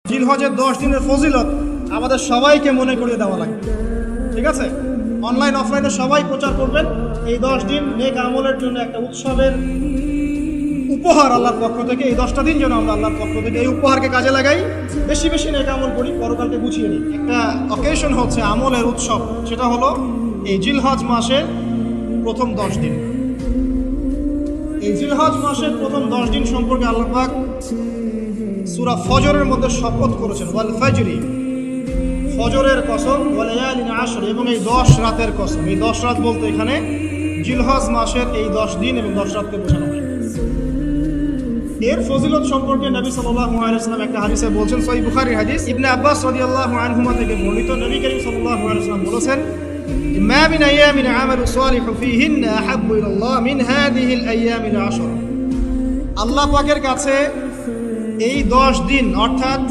জিলহজের 10 দিনের ফজিলত আমাদের সবাইকে মনে করিয়ে দেওয়া লাগবে, ঠিক আছে? অনলাইন অফলাইনে সবাই প্রচার করবেন। এই 10 দিন নেক আমলের জন্য একটা উৎসবের উপহার আল্লাহর পক্ষ থেকে। এই 10টা দিন যেন আমরা আল্লাহর পক্ষ থেকে এই উপহারকে কাজে লাগাই, বেশি বেশি নেক আমল করি, পরকালকে গুছিয়ে নিই। একটা অকেশন হচ্ছে আমলের উৎসব, সেটা হলো এই জিলহজ মাসের প্রথম 10 দিন। এই জিলহজ মাসের প্রথম 10 দিন সম্পর্কে আল্লাহ পাক সূরা ফজরের মধ্যে শপথ করেছেন, ওয়াল ফাজরি, ফজরের কসম, ওয়া লায়ালিন আশর, এবং এই 10 রাতের কসম। এই 10 রাত বলতে এখানে জিলহজ মাসের এই 10 দিন এবং 10 রাতকে বোঝানো হয়। এর ফজিলত সম্পর্কে নবী সাল্লাল্লাহু আলাইহি ওয়াসাল্লাম একটা হাদিসে বলছেন, সহিহ বুখারীর হাদিস, ইবনে আব্বাস রাদিয়াল্লাহু আনহুমা থেকে বর্ণিত, নবী করিম সাল্লাল্লাহু আলাইহি ওয়াসাল্লাম বলেছেন, মা মিন আইয়ামিন আমালু সালিহু ফীহিন্না আহাব্বু ইলাল্লাহ মিন হাযিহিল আইয়ামিল আশর। আল্লাহ পাকের কাছে এই 10 দিন অর্থাৎ